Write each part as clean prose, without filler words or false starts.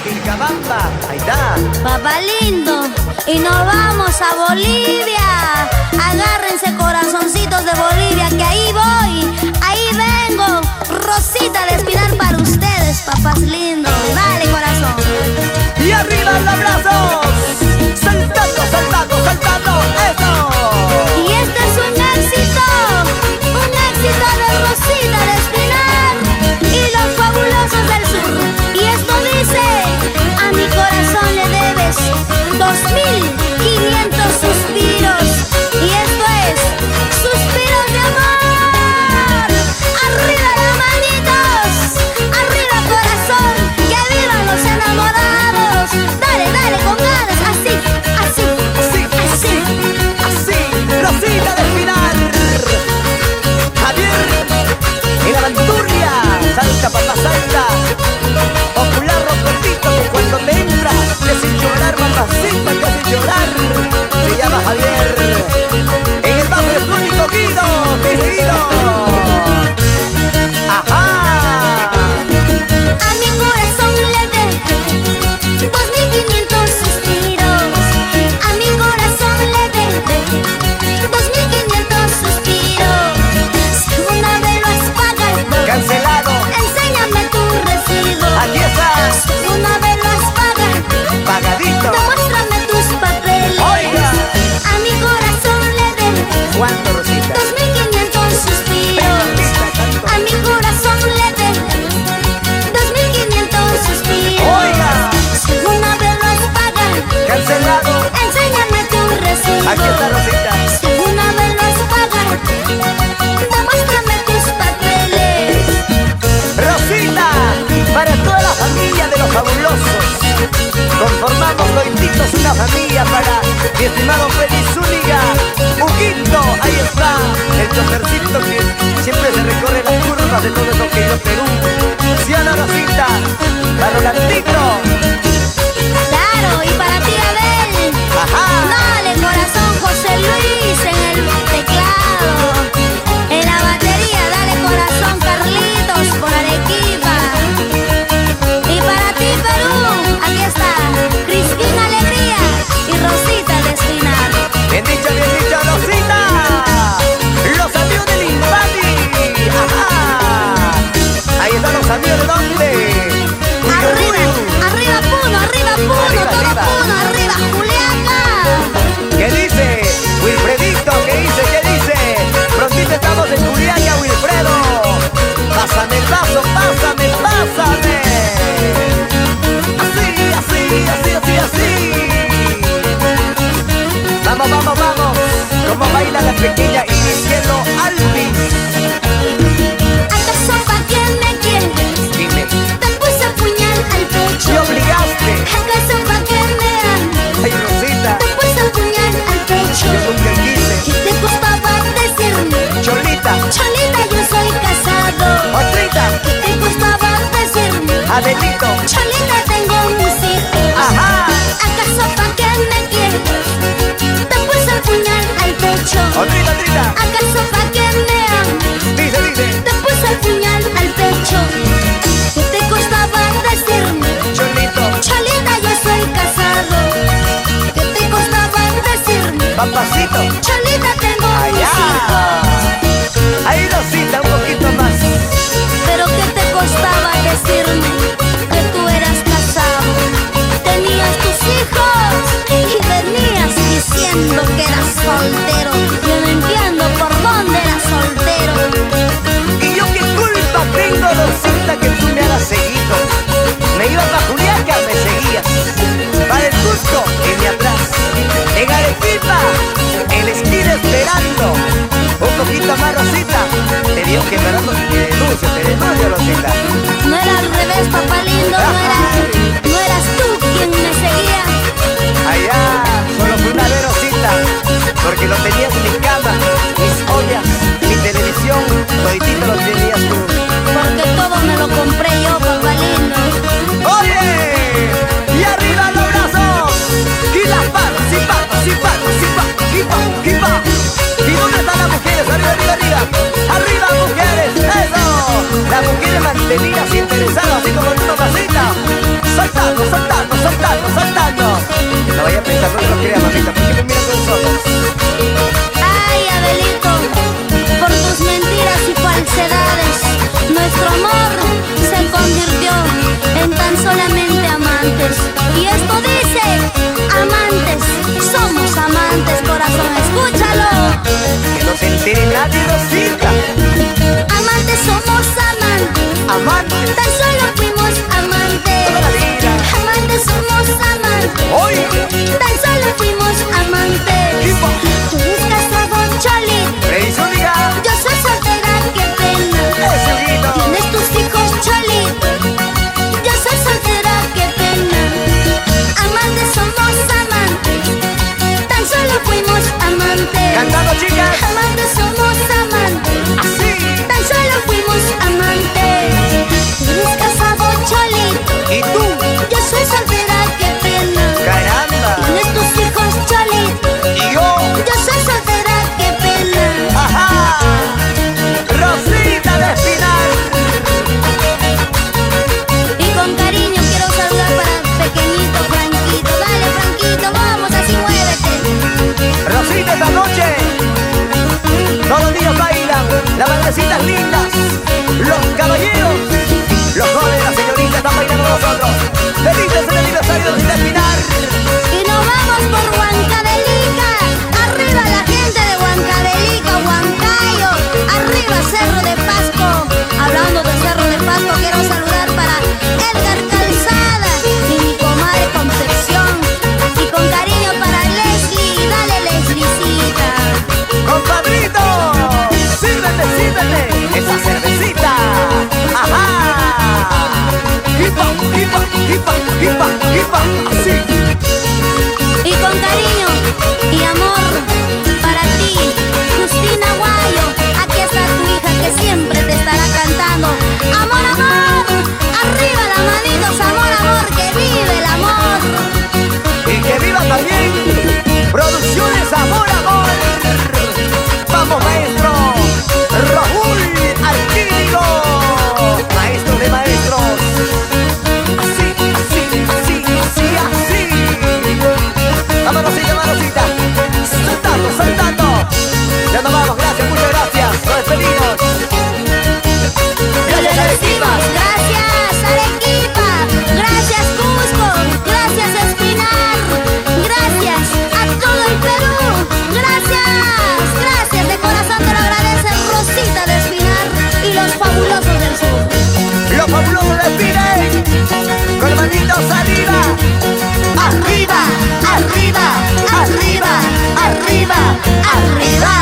Vilcabamba, ahí está. Papá lindo, y nos vamos a Bolivia. Agárrense corazoncitos de Bolivia, que ahí voy, ahí vengo. Rosita de Espinar para ustedes, papás lindos. Dale, corazón. Y arriba los brazos, saltando, saltando, saltando, eso. Y este es un éxito de Rosita de Espinar y los fabulosos del sur. Y esto dice: a mi corazón le debes 2500 suspiros. Y esto es suspiros de amor. Arriba las manitos, arriba corazón, que vivan los enamorados. Dale, dale con ganas, así, así, Así, así. así, Rosita de Espinar. Javier, en la bandurria, salta papá, salta. Popular rocotito que cuando te entra te hace llorar, mamacita, te hace llorar. Se llama Javier. En el bajo es único Guido, mi Guido. Ajá. A mi corazón le debe 2500 suspiros. A mi corazón le debe 2500 suspiros. Si una vez lo has pagado, Cancelado. enséñame tu recibo. Aquí está. Si una vez lo has pagado, Pagadito. demuéstrame tus papeles. Oiga. A mi corazón le debe ¿Cuánto, Rosita? 2500 suspiros. A mi corazón le debe 2500 suspiros. Oiga. Si una vez lo has pagado, Cancelado. enséñame tu recibo. Aquí está, Rosita. Si una vez lo has pagado, demuéstrame tus papeles. Rosita, para toda la familia de los fabulosos. Conformamos toditos una familia para mi estimado Freddy Zúñiga. Huguito, ahí está, el chofercito que siempre se recorre las curvas de todo eso que yo Perú. ¿Sí o no, Rosita? Para Rolandito. Claro, y para ti, Abel. Ajá. Dale, corazón, José Luis en el teclado. En la batería, dale, corazón, Carlitos por Arequipa. Y para ti, Perú, aquí está Cristina Alegría y Rosita de Espinar. Bien dicho, Rosita. Los amigos del Infami. Ajá. Ahí están los amigos de dónde. Arriba, arriba Puno, Arriba, todo arriba. Puno, arriba Juliaca. ¿Qué dice? Wilfredito, ¿qué dice? Prontito estamos en Juliaca, Wilfredo. Pásame el vaso, pásame. Así. Vamos. Como baila la pequeña y mi cielo Alvis. ¿Acaso pa' quién me quieres? Dime, Te puse puñal al pecho. ¿me obligaste? ¿Acaso pa' quién me amas? Ay, Rosita, Te puse puñal al pecho. yo nunca quise. ¿Qué te costaba decirme? Cholita, Cholita, yo soy casado. Otrita, ¿Qué te costaba decirme? Adelito. Cholita, tengo mis hijos. Ajá. ¿Acaso pa' quién me quieres? Te puse el puñal al pecho. Otrita. ¿Acaso pa' quién me amas? Dice. Te puse el puñal al pecho. ¿Qué te costaba decirme? Cholito, Cholita, yo soy casado. ¿Qué te costaba decirme? papacito. Cholita, tengo mis Allá. hijos. Ahí, Rosita, un poquito más. Pero ¿qué te costaba decirme que tú eras casado? Tenías tus hijos y venías diciendo que eras soltero. Yo no entiendo por dónde eras soltero. ¿Y yo qué culpa tengo, Rosita, solo fuimos amantes. Toda la vida. Amantes somos amantes. Hoy. Tan solo fuimos amantes. Equipo. Tú eres casado, Cholito. Freddy Zúñiga. Yo soy soltera, qué pena. Ese Huguito. Tienes tus hijos, Cholito. Yo soy soltera, qué pena. Amantes somos amantes. Tan solo fuimos amantes. Cantando, chicas. Amantes somos amantes. Así. Tan solo fuimos amantes. Tú eres casado, Cholito. ¿Y tú? Yo soy soltera, qué pena. Caramba. Tienes tus hijos, Cholito. ¿Y yo? Yo soy soltera, qué pena. Ajá. Rosita de Espinar. Y con cariño quiero saludar para pequeñito Franquito. Dale, Franquito, vamos, así muévete. Rosita, esta noche todos los niños bailan, las madrecitas lindas, los caballeros, los jóvenes, las señoritas están bailando con nosotros. Felices en el aniversario de Rosita Espinar. Y nos vamos por Huancavelica. Arriba la gente de Huancavelica, Huancayo. Arriba Cerro de Pasco. Hablando de Cerro de Pasco, quiero saludar para Edgar Calzada y mi comadre Concepción. Y con cariño para Leslie. Dale, Lesliecita. Compadrito, sírvete, sírvete esa cervecita. Ajá. Hipa, hipa, hipa, hipa, hipa, así. Y con cariño y amor para ti, Justina Guayo. Aquí está tu hija que siempre te estará cantando. Amor, amor, arriba las manitos, amor, amor, que vive el amor. Y que viva también Producciones Amor, Amor. Vamos, maestro Raúl Arquídigo, maestro de maestros. Así, así, así, así, así. Vamos, Rosita, vamos, Rosita. Saltando, saltando. Ya nos vamos, gracias, muchas gracias. Nos despedimos. Gracias, Arequipa. Gracias, Arequipa. Gracias, Cusco. Gracias, Espinar. Gracias a todo el Perú. Gracias, gracias. De corazón te lo agradece Rosita de Espinar y los fabulosos del sur. Los fabulosos despiden con manitos arriba. Arriba, arriba, arriba, arriba, arriba.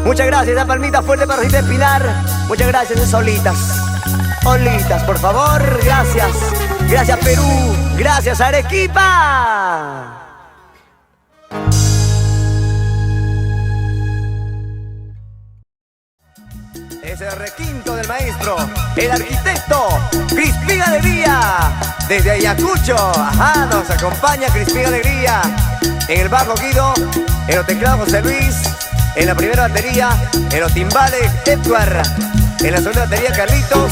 Muchas gracias, esa palmita fuerte para Rosita Espinar. Muchas gracias, esas olitas. Olitas, por favor, gracias. Gracias, Perú. Gracias, Arequipa. Es el requinto del maestro, el arquitecto Crispín Alegría. Desde Ayacucho, ajá, nos acompaña Crispín Alegría. En el bajo Guido, en los teclados José Luis, en la primera batería, en los timbales Edward, en la segunda batería Carlitos.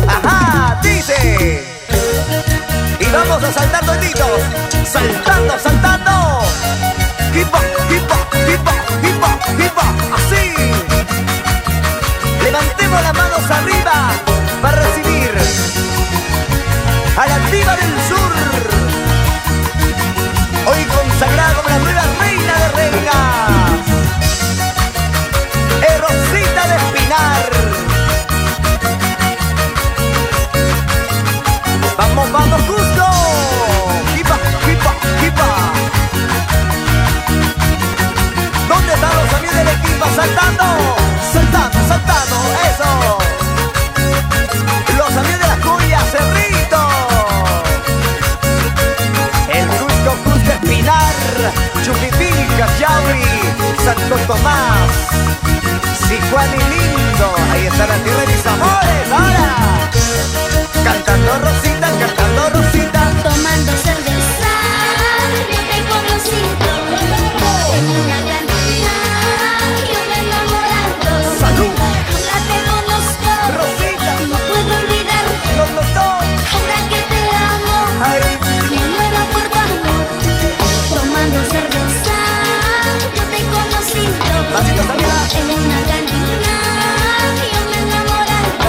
Ajá, dice. Y vamos a saltar toditos, saltando, saltando. Hipa, hipa, hipa, hipa, hipa, así. Levantemos las manos arriba para recibir a la diva del sur, hoy consagrada como la nueva reina de reinas, Rosita de Espinar. Vamos, vamos, Cusco. Hipa, hipa, hipa. ¿Dónde están los amigos del equipo saltando? Saltando, saltando, eso. Los amigos de las cuyas, Cerrito. El Cusco, Cusco Espinar, Chupipica, Yauri, Santo Tomás, Sijuan y Lindo. Ahí está la tierra de mis amores, ahora. Cantando Rosita, cantando Rosita. Tomando cerveza, yo te conocí. En una cantina, yo me enamorando. Salud. Ahora te conozco, Rosita. no puedo olvidar. Los doctor. Ahora que te amo, Ay. me muero por tu amor. Tomando cerveza, yo te conocí. Pasitos arriba. En una cantina, yo me enamorando.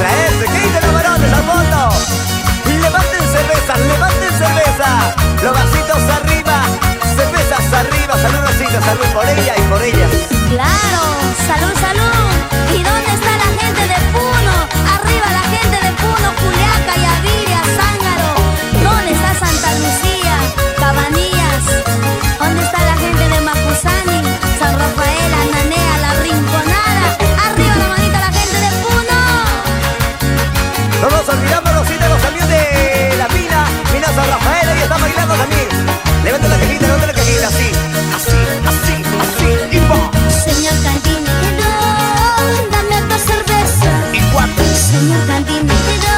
la S, ¿qué dicen los varones al fondo? Levanten cerveza, los vasitos arriba, cervezas arriba, salud Rosita, salud por ella y por ellas. Claro, salud, salud. ¿Y dónde está la gente de Puno? Arriba la gente de Puno, Juliaca, Yaviria, Zángaro. ¿Dónde está Santa Lucía, Cabanillas? ¿Dónde está la gente de Macusani, San Rafael, Ananea, La Rinconada? Arriba la manita la gente de Puno. No nos olvidamos, Rosita, nos salió de la mina San Rafael, ella está bailando también. Levanta la cajita, así, y ¡pum! Señor cantinero, dame otra cerveza. ¿Y cuánto? Señor cantinero,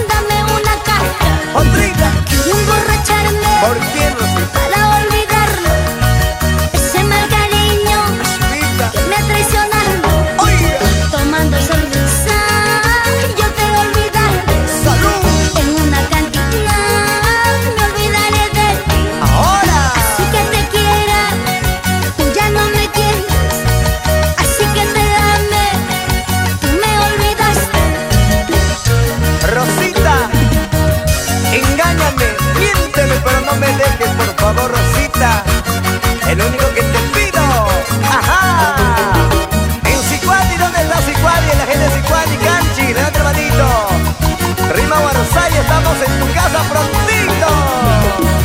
dame una caja. ¡Otrita! Quiero emborracharme. ¿Por qué, Rosita? Para olvidarlo, ese mal cariño Rosita. que me traicionaron. Oiga, Tomando cerveza, yo te olvidaré. salud. En una cantina me olvidaré de ti. Ahora. Así que te quiera, tú ya no me quieres. Así que te amé, tú me olvidaste. Rosita, engáñame, miénteme, pero no me dejes, por favor, Rosita. El único que te pido. ¡Ajá! En Sicuani, ¿dónde está Sicuani? La gente de Sicuani, Canchi, levanta la manito. Rima Guarosay, estamos en tu casa prontito.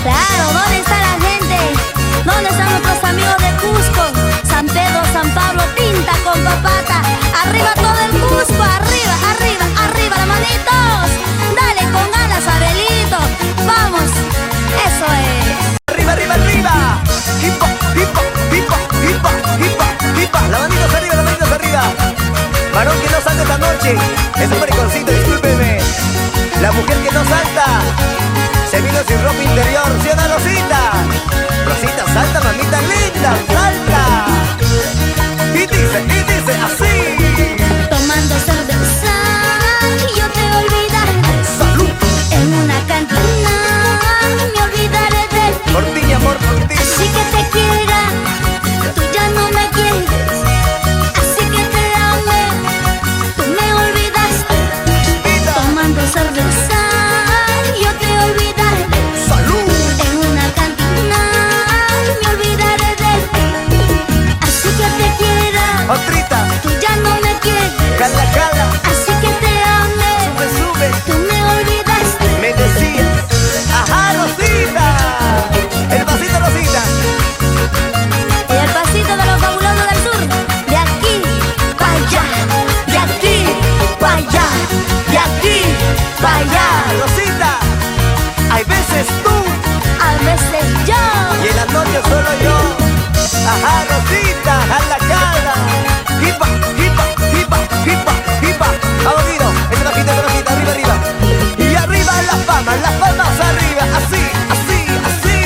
Claro, ¿dónde está la gente? ¿Dónde están nuestros amigos de Cusco? San Pedro, San Pablo, Pinta con Papata. Arriba todo el Cusco, arriba, arriba, arriba las manitos. Dale con ganas, Abelito. Vamos, eso es. Arriba, arriba, arriba. Hip hop, hip hop, hip hop, hip hop, hip hop, hip hop. Las manitos arriba, las manitos arriba. Varón que no salta esta noche es un mariconcito, discúlpeme. La mujer que no salta se vino sin ropa interior, ¿sí o no, Rosita? Rosita, salta, mamita linda, salta. Y dice así. Tomando cerveza, yo te olvidaré. Salud. En una cantina me olvidaré de ti. Por ti, mi amor, por ti. Así que te quiera, tú ya no me quieres. Así que te amé, tú me olvidaste. Vida. Tomando cerveza, yo te olvidaré. Salud. En una cantina me olvidaré de ti. Así que te quiera, Otrita, tú ya no me quieres. cala, cala, Así que te amé, sube. tú me olvidaste. Me decías, ajá, Rosita. El vasito, Rosita. Y el pasito de los fabulosos del sur. De aquí para allá, de aquí para allá, de aquí para allá. Rosita, hay veces tú A veces yo. y en la noche solo yo. Ajá, Rosita, a la cara. Hipa, hipa, hipa, hipa, hipa. Ha oído, ese bajito, arriba, arriba. Y arriba las palmas arriba, así, así, así.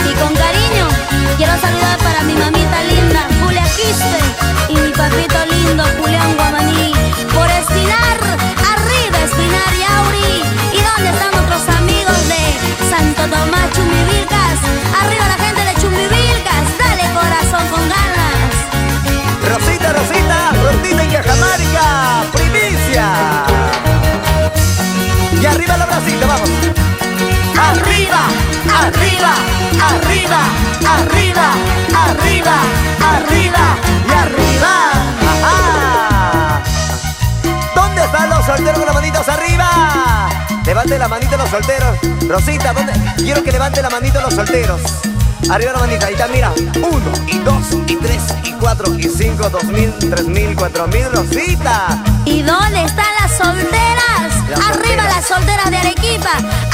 Y con cariño quiero saludar para mi mamita linda, Julia Quispe, y mi papito lindo, Julián Guamaní. Por Espinar, arriba Espinar y Auri. ¿Y dónde están nuestros amigos de Santo Tomás, Chumbivilcas? Arriba la gente de Chumbivilcas, dale corazón con ganas. Rosita, Rosita, Rosita en Cajamarca, primicia. Y arriba la bracita, vamos. Arriba, arriba, arriba, arriba, arriba, arriba y arriba. Ajá. ¿Dónde están los solteros con las manitos arriba? Levante la manita los solteros. Rosita, ¿dónde? Quiero que levante la manita los solteros. Arriba la manita, ahí está, mira. 1, y 2, y 3, y 4, y 5, 2000, 3000, 4000, Rosita. ¿Y dónde están las solteras? Las Arriba solteras. las solteras de Arequipa.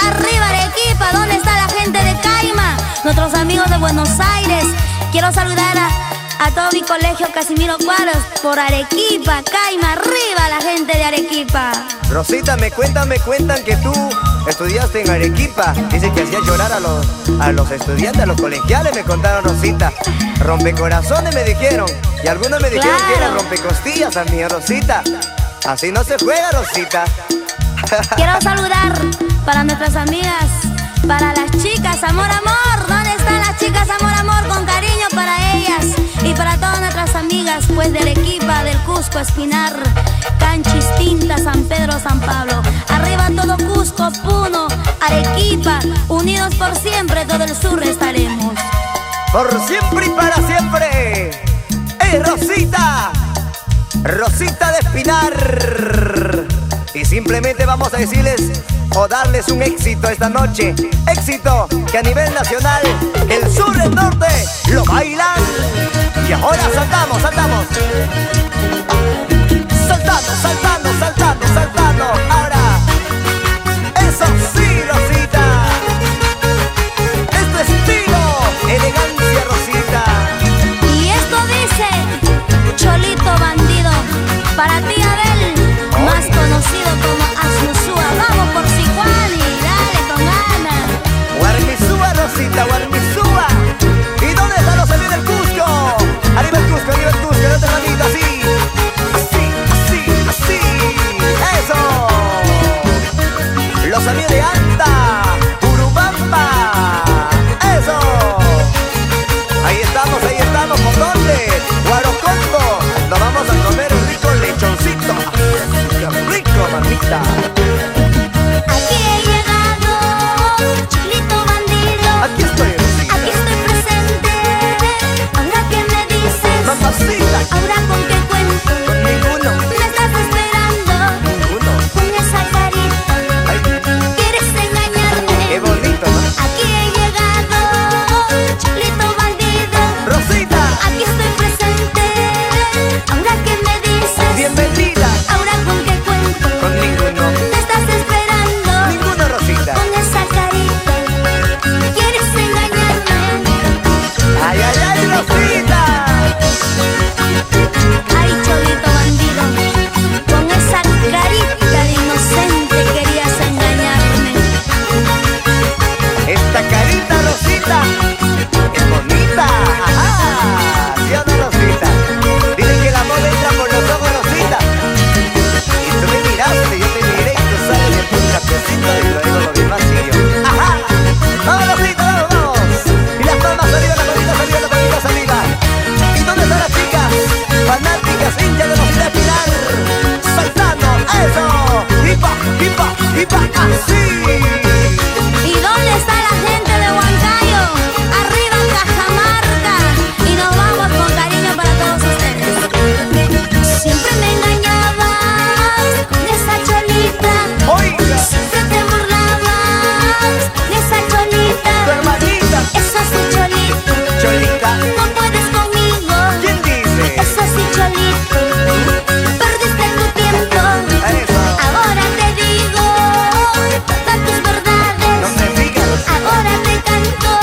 Arriba Arequipa. ¿Dónde está la gente de Caima? Nuestros amigos de Buenos Aires. Quiero saludar a todo mi colegio Casimiro Cuadros por Arequipa, Caima. Arriba la gente de Arequipa. Rosita, me cuentan que tú estudiaste en Arequipa. Dicen que hacías llorar a los estudiantes, a los colegiales, me contaron, Rosita. Rompecorazones me dijeron. Y algunos me dijeron que era Claro. rompecostillas también, Rosita. Así no se juega, Rosita. Quiero saludar para nuestras amigas, para las chicas Amor Amor. ¿Dónde están las chicas Amor Amor? Con cariño para ellas y para todas nuestras amigas pues de Arequipa, del Cusco, Espinar Canchis, Tinta, San Pedro, San Pablo. Arriba todo Cusco, Puno, Arequipa. Unidos por siempre, todo el sur estaremos. Por siempre y para siempre. Rosita! Rosita de Espinar. Y simplemente vamos a decirles o darles un éxito esta noche. Éxito que a nivel nacional el sur y el norte lo bailan. Y ahora saltamos, saltamos. Saltando, saltando, saltando, saltando. Ahora, eso sí, Rosita. Es tu estilo, elegancia, Rosita. Y esto dice Cholito Bandido. Para ti, Abel, más conocido como Asnusúa. Vamos por Sicuani, dale con ganas. Guarmisúa, Rosita, Guarmisúa. ¿Y dónde están los amigos del Cusco? Arriba el Cusco, el otro manito, así. Así, así, así. ¡Eso! Los amigos de Anta, Urubamba. ¡Eso! Ahí estamos, ¿por dónde? Guarocongo. Nos vamos a comer un rico lechoncito. ¡Qué rico, mamita! Aquí he llegado, Cholito Bandido. Aquí estoy, Rosita. Aquí estoy presente. Ahora que me dices, Mamacita. ahora con qué cuento. Con ninguno. Me estás esperando Ninguno. con esa carita. Ay, ¿Quieres engañarme? qué bonito, ¿no? Aquí he llegado, Cholito Bandido. Rosita. Aquí estoy presente. Ahora que me dices, Bienvenida. ahora con qué cuento. Con ninguno. Me estás esperando Ninguno, Rosita. con esa carita. ¿Quieres engañarme? Ay, ay, ay, Rosita. Ay, Cholito Bandido, con esa carita de inocente querías engañarme. Esta carita, Rosita, es bonita. Ajá. ¿Sí o no, Rosita? Dicen que el amor entra por los ojos, Rosita. Y tú me miraste, yo te miré y tú sales de tu chapecito y luego lo demás siguió. Ajá. Vamos, Rosita, vamos, vamos. Y las palmas arriba, las manitas arriba, las manitas arriba. ¿Y dónde están las chicas? Fanáticas, hinchas de Rosita Espinar. Saltando, eso. Hipa, hipa, hipa, así. ¿Y dónde está la gente de Huancayo? Arriba Cajamarca. Y nos vamos con cariño para todos ustedes. Siempre me engañabas con esa cholita. Oiga, Siempre te burlabas de esa cholita. tu hermanita, Eso sí, Cholito, Cholita. no puedes conmigo. ¿Quién dice? Eso sí, Cholito, perdiste tu tiempo. A eso. Ahora te digo todas tus No verdades. me digas, Ahora te canto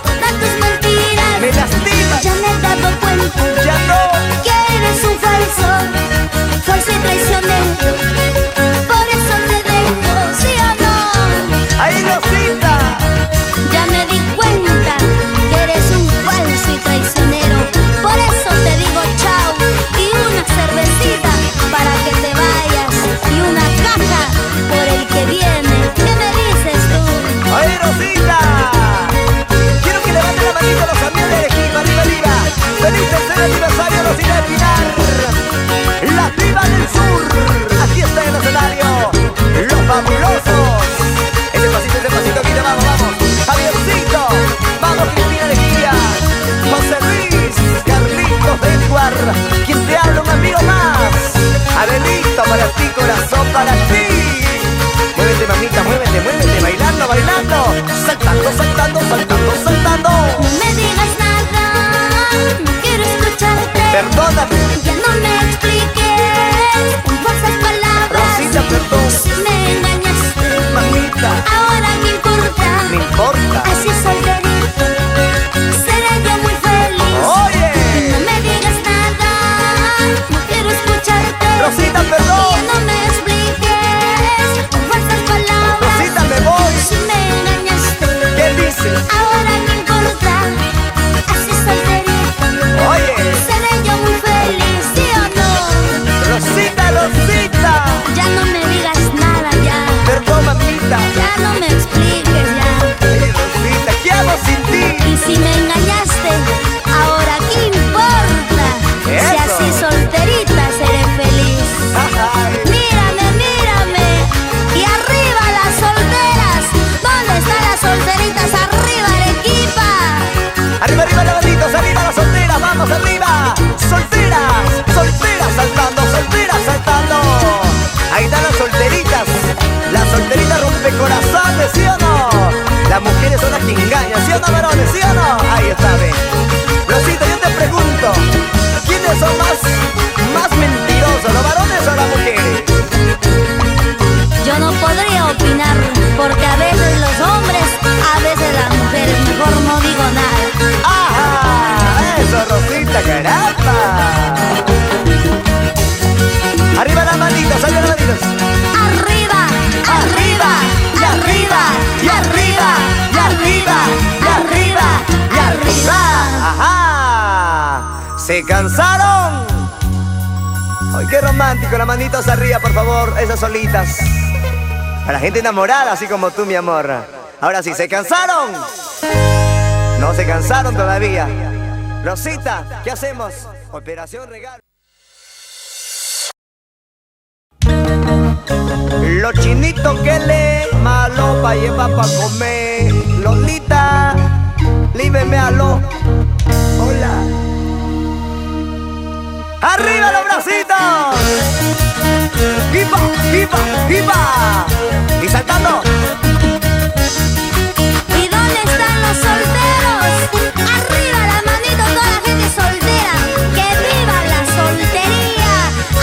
todas tus mentiras. me lastimas. Ya me he dado cuenta Ya no. que eres un falso, falso y traicionero. Por eso te dejo, ¿sí o no? Ay, Rosita. Ya me di cuenta que eres un falso y traicionero. Por eso te digo chao y una cervecita para que te vayas y una caja por el que viene. ¿Qué me dices tú? Ay, Rosita. Quiero que levanten la manita los amigos del equipo. Arriba, arriba. Feliz tercer aniversario, Rosita Espinar. La diva del sur. Aquí está en el escenario. Los fabulosos. Ese pasito, aquí te vamos, vamos. Javiercito. Vamos, Cristina Alegría. José Luis. Carlitos Edward. Quien te habla, un amigo más. Abelito, para ti, corazón, para ti. Muévete, mamita, muévete, muévete. Bailando, bailando. Saltando, saltando, saltando, saltando. No me digas nada, no quiero escucharte. Perdóname, Ya no me expliques con falsas palabras. Rosita, perdón. Si me engañaste, Mamita, ahora me importa. me importa. Así solterito, seré yo muy feliz. Oye, No me digas nada, no quiero escucharte. Rosita, Ya perdón. no me expliques con falsas palabras. Rosita, me voy. Si me engañaste, ¿Qué dices? ahora me importa. Así solterito, Oye, seré yo muy feliz, ¿sí o no? ¿Se cansaron? Ay, qué romántico, las manitos arriba, por favor, esas solitas. Para gente enamorada, así como tú, mi amor. Ahora sí, ¿se cansaron? No se cansaron todavía. Rosita, ¿qué hacemos? Operación regalo. Los chinitos que le malo pa' llevar pa' comer. Lolita, líbeme aló. Hola. ¡Arriba los bracitos! ¡Viva, viva, viva! Y saltando. ¿Y dónde están los solteros? Arriba la manito, toda la gente soltera. ¡Que viva la soltería!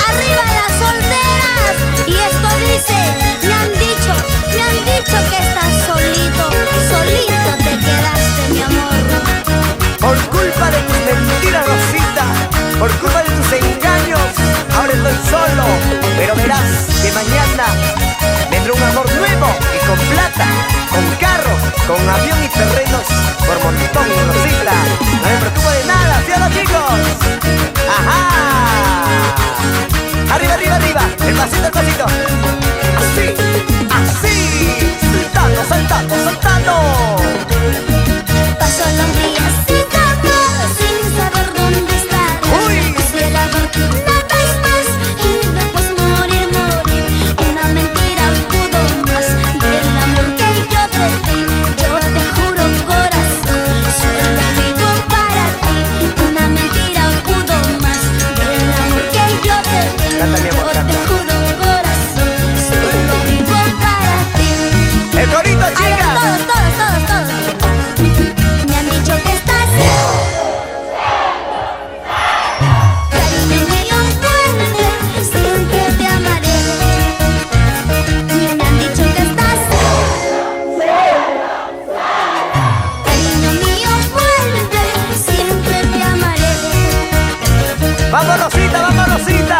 ¡Arriba las solteras! Y esto dice, me han dicho que estás solito. Solito te quedaste, mi amor. Por culpa de tus mentiras, Rosita, por culpa de tus engaños, ahora estoy solo. Pero verás que mañana vendrá un amor nuevo y con plata, con carro, con avión y terrenos por montón, Rosita. No me preocupo de nada, ¿sí o no, chicos? ¡Ajá! Arriba, arriba, arriba, el pasito, el pasito. Así, así, saltando, saltando, saltando. Paso los días sin amor, sin saber dónde estar. Quisiera verte una vez más y después morir. Una mentira pudo más del amor que yo te di. Yo te juro, corazón, solo vivo para ti. Una mentira pudo más del amor que yo te di. Canta, mi amor, yo te juro, corazón, solo vivo para ti. ¡El corito, chicas! Todos. Me han dicho que estás cariño mío fuerte, siempre te amaré. Me han dicho que estás cariño mío fuerte, siempre te amaré. ¡Vamos, Rosita, vamos, Rosita!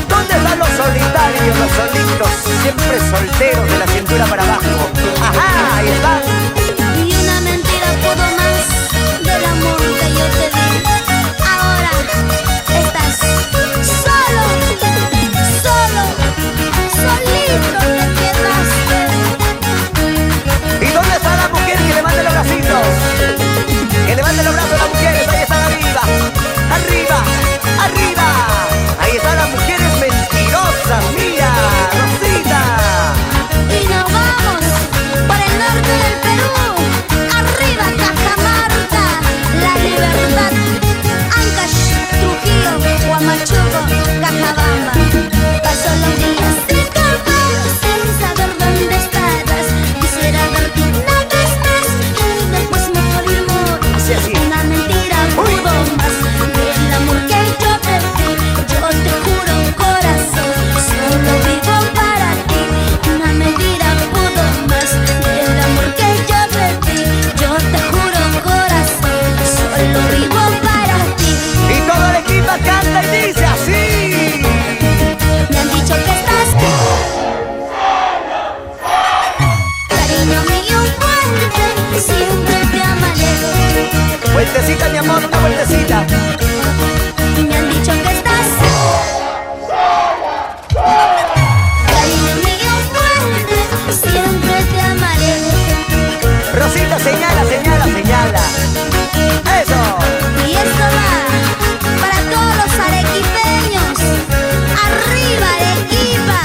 ¿Dónde están los solitarios, los solitos, siempre solteros de la cintura para abajo? ¡Ajá! Ahí están. Y una mentira pudo más del amor que yo te di. Ahora estás solo, solito te quedaste. ¿Y dónde está la mujer que levante los bracitos? Que levante los brazos las mujeres, ahí están arriba. Arriba, arriba. Ahí están las mujeres mentirosas, mira, Rosita. Y nos vamos por el norte del Perú. Arriba Cajamarca, La Libertad, Ancash, Trujillo, Huamachuco, Cajabamba. Paso los días sin dormir, sin saber dónde estabas. Quisiera verte una vez más y después morir. Así, así. Una mentira pudo más del amor que yo te di. Yo te juro, corazón, solo vivo para ti. Una mentira pudo más del amor que yo te di. Yo te juro, corazón, solo vivo para ti. Y todo el equipo canta y dice así. Me han dicho que estás cariño mío fuerte, siempre te amaré. Vueltecita, mi amor, una vueltecita. Me han dicho que estás cariño mío fuerte, siempre te amaré. Rosita, señala, señala, señala. ¡Eso! Y esto va para todos los arequipeños. Arriba Arequipa.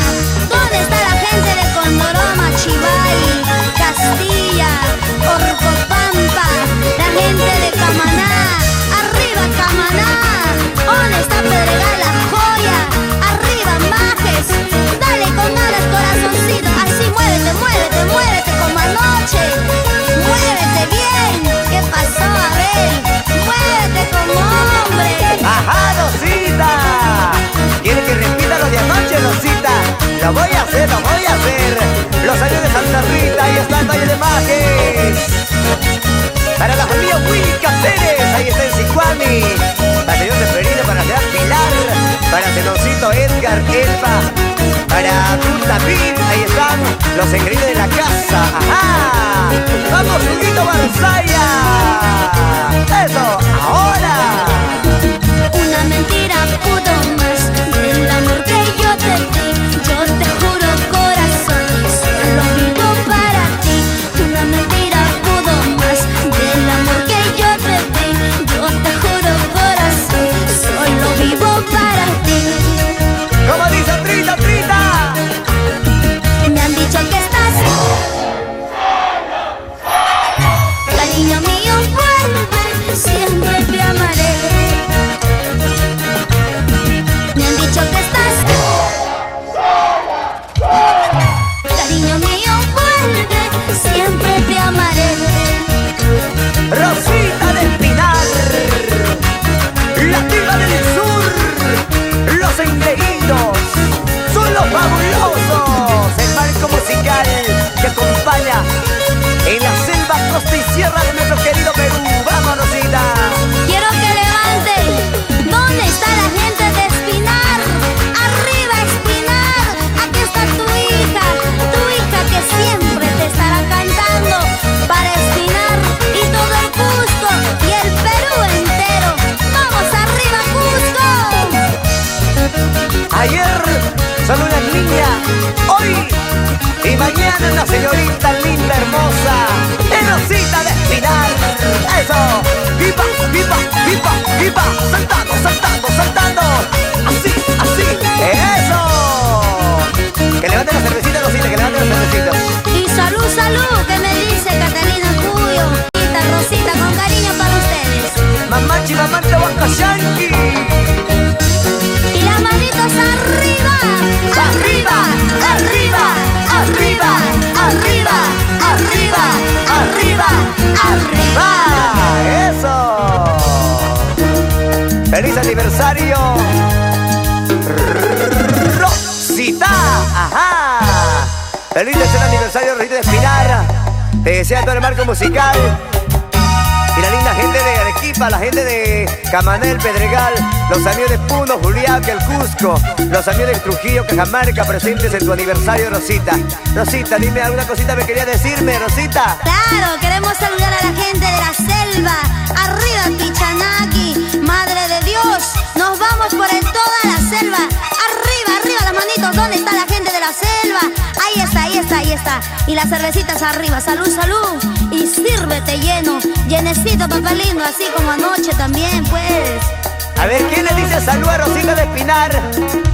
¿Dónde está la gente de Condoroma, Chivay, Castilla, Orcopampa? La gente de Camaná. Arriba Camaná. ¿Dónde está Pedregal, La Joya? Arriba Majes. Dale con ganas, corazoncito. Así muévete, muévete, muévete como anoche. Muévete bien. ¿Qué pasó, Abel? Muévete como hombre. ¡Ajá, Rosita! ¿Quiere que repita lo de anoche, Rosita? Lo voy a hacer, lo voy a hacer. Los años de Santa Rita, ahí está el Valle de Majes. Para la familia Wilca Pérez, ahí está el Sicuani. Batallón de Perino para la ciudad Pilar. Para Zenoncito, Edgar, Elba. Para Ruth David, ahí están los engreídos de la casa. ¡Ajá! ¡Vamos, Huguito Barzaya! ¡Eso! ¡Ahora! Una mentira pudo más del amor que yo te di. Yo te juro, corazón, solo vivo para ti. Una mentira pudo más del amor que yo te di. Yo te juro, corazón, solo vivo para ti. ¿Cómo dice Trita, Trita? Me han dicho que estás cariño mío, vuelve, siempre te amaré. Me han dicho que estás cariño mío, vuelve, siempre te amaré. Rosita del Pinar, la diva del sur, los engreídos son los fabulosos, el marco musical que acompaña en la selva, costa y sierra de nuestro querido Perú. ¡Vamos, Rosita! Quiero que levanten. ¿Dónde está la gente de Espinar? ¡Arriba, Espinar! Aquí está tu hija que siempre te estará cantando para Espinar y todo el Cusco y el Perú entero. ¡Vamos arriba, Cusco! Ayer solo una niña, hoy y mañana una señorita linda, hermosa, es Rosita de Espinar. ¡Eso! ¡Viva, viva, viva, viva! ¡Saltando, saltando, saltando! ¡Así, así! ¡Eso! Que levante la cervecita, Rosita, que levante la cervecita. Y salud, salud, que me dice Catalina Cuyo. Rosita, con cariño para ustedes. Mamachi, mamante, huacashanqui. Y las manitos arriba, arriba, arriba, arriba, arriba, arriba, arriba, arriba. ¡Eso! ¡Feliz aniversario, Rosita! ¡Ajá! ¡Feliz tercer aniversario, Rosita de Espinar! Te desea todo el marco musical y la linda gente de Arequipa, la gente de Camaná, el Pedregal, los amigos de Puno, Juliaca, el Cusco, los amigos de Trujillo, Cajamarca, presentes en tu aniversario, Rosita. Rosita, dime alguna cosita me quería decirme, Rosita. Claro, queremos saludar a la gente de la selva. Arriba, Pichanaki, Madre de Dios. Nos vamos por toda la selva. Arriba, arriba las manitos. ¿Dónde está la gente de la selva? Ahí está, ahí está, ahí está. Y las cervecitas arriba. Salud, salud. Y sírvete lleno, llenecito, papá lindo, así como anoche también, pues. A ver, ¿quién le dice salud a Rosita de Espinar?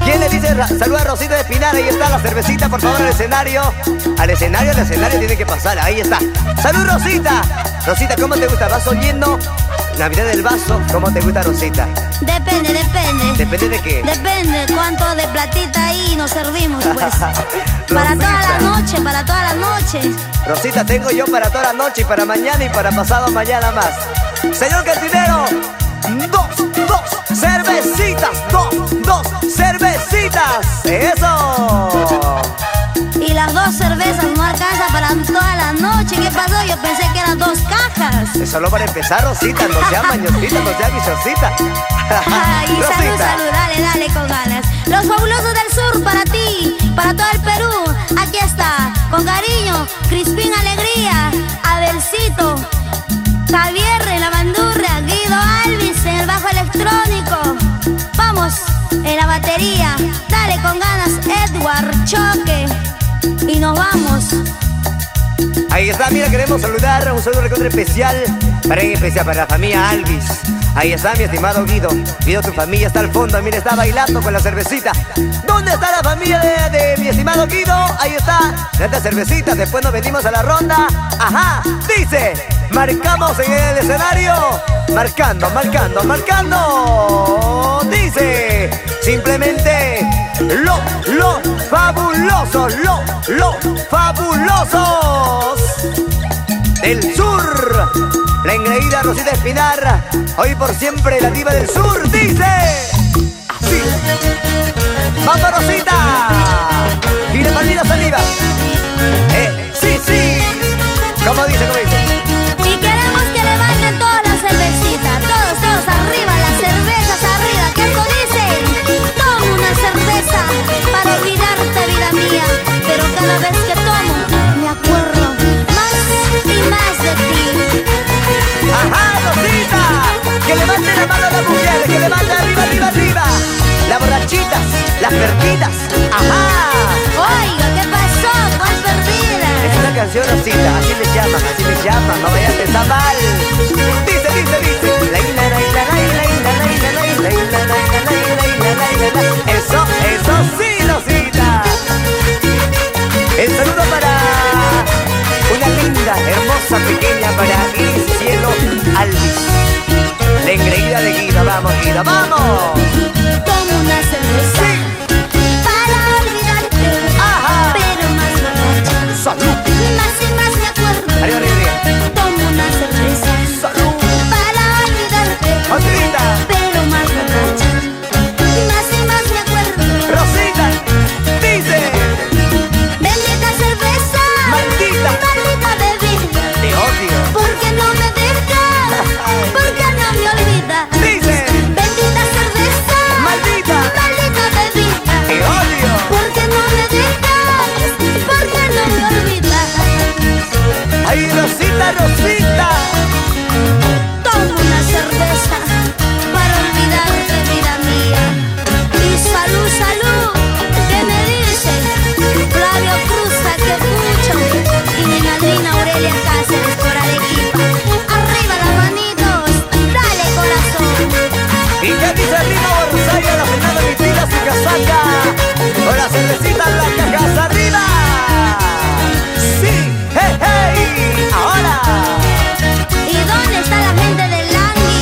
¿Quién le dice salud a Rosita de Espinar? Ahí está la cervecita, por favor, al escenario. Al escenario tiene que pasar, ahí está. ¡Salud, Rosita! Rosita, ¿cómo te gusta? ¿Vaso lleno? Navidad del vaso, ¿cómo te gusta, Rosita? Depende, depende. ¿Depende de qué? Depende cuánto de platita ahí nos servimos, pues. Para toda la noche, para toda la noche. Rosita, tengo yo para toda la noche y para mañana y para pasado mañana más. Señor cantinero, dos cervecitas, dos cervecitas. ¡Eso! Y las dos cervezas no alcanzan para toda la noche. ¿Qué pasó? Yo pensé que eran 2 cajas. Es solo para empezar, Rosita, no sea mañosita, no sea viciosita. Ay, salud, Rosita. salud, dale, dale con ganas. Los fabulosos del sur para ti, para todo el Perú. Aquí está, con cariño, Crispín Alegría, Abelcito, Javier en la bandurria, Guido Alvis en el bajo electrónico. Vamos, en la batería, dale con ganas, Edward Choque. Y nos vamos. Ahí está, mira, queremos saludar, un saludo recontra especial para la familia Alvis. Ahí está, mi estimado Guido. Guido, tu familia está al fondo, mira, está bailando con la cervecita. ¿Dónde está la familia de mi estimado Guido? Ahí está, estas cervecitas, después nos venimos a la ronda. Ajá, dice, marcamos en el escenario, marcando. Dice, simplemente, lo fabulosos, fabulosos del sur. La engreída Rosita Espinar, hoy por siempre la diva del sur, dice así. ¡Vamos, Rosita! Y la maldita saliva. Sí. ¿Cómo dice? Y queremos que levanten todas las cervecitas, todos arriba, las cervezas arriba. ¿Qué esto dicen? Toma una cerveza para olvidarte, vida mía. perdidas. Ajá. Oiga, ¿qué pasó? ¿Cuál perdida? Es una canción, Rosita, así le llaman, no vayas a pensar mal. Dice. Eso sí, Rosita. El saludo para una linda, hermosa, pequeña, para el cielo Alvis. La engreída de Guida, vamos Guida, vamos. Tomo una cerveza para olvidarte. Ajá. Pero más borracha. Salud. Más y más me acuerdo. Arriba. Tomo una cerveza Salud. para olvidarte. Rosita. Pero más borracha. Más y más me acuerdo. Rosita. Dice. Bendita cerveza. Maldita. Maldita bebida. Te odio. Porque no me dejas. Porque no me olvidas. Dice. Bendita cerveza. Maldita. Maldita bebida. Te odio. Porque no me dejas. Porque no me olvidas. Ay, Rosita. Tomo una cerveza para olvidarte, vida mía. Y salud, ¿qué me dicen? Flavio Cruz, que escucho. Y mi madrina Aurelia Cáceres por Arequipa. Arriba las manitos, dale corazón. ¿Y qué dice arriba Rosario? La Fernanda Vitila, su casaca. Con la cervecita en las cajas arriba. Sí, hey. Ahora. ¿Y dónde está la gente del Langui?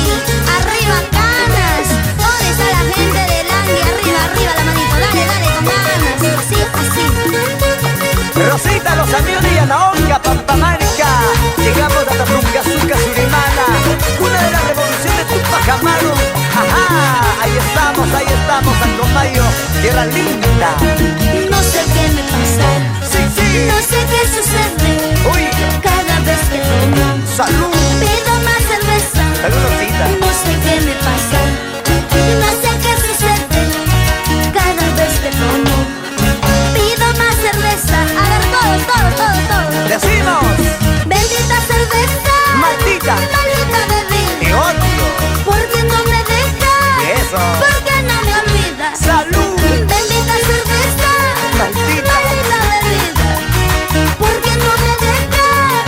Arriba canas. ¿Dónde está la gente del Langui? Arriba la manito, dale con ganas. Así. Rosita, los amigos de Yanaonga, Pampamarca. Llegamos a Tapungazuca, Surimana. Una de las revoluciones de Tupac Amaru. Ajá, ahí estamos, Sancomayo, tierra linda. No sé qué me pasa. Sí. No sé qué sucede. Uy, Cada vez que tomo, salud. pido más cerveza. Salud, Rosita. No sé qué me pasa. No sé qué sucede. Cada vez que tomo, pido más cerveza. A ver, todo. Decimos, Bendita cerveza. maldita. Maldita bebida. Te odio. Porque no me dejas. Eso. Porque no me olvidas. Salud. Bendita cerveza. Maldita. Maldita bebida. Porque no me dejas.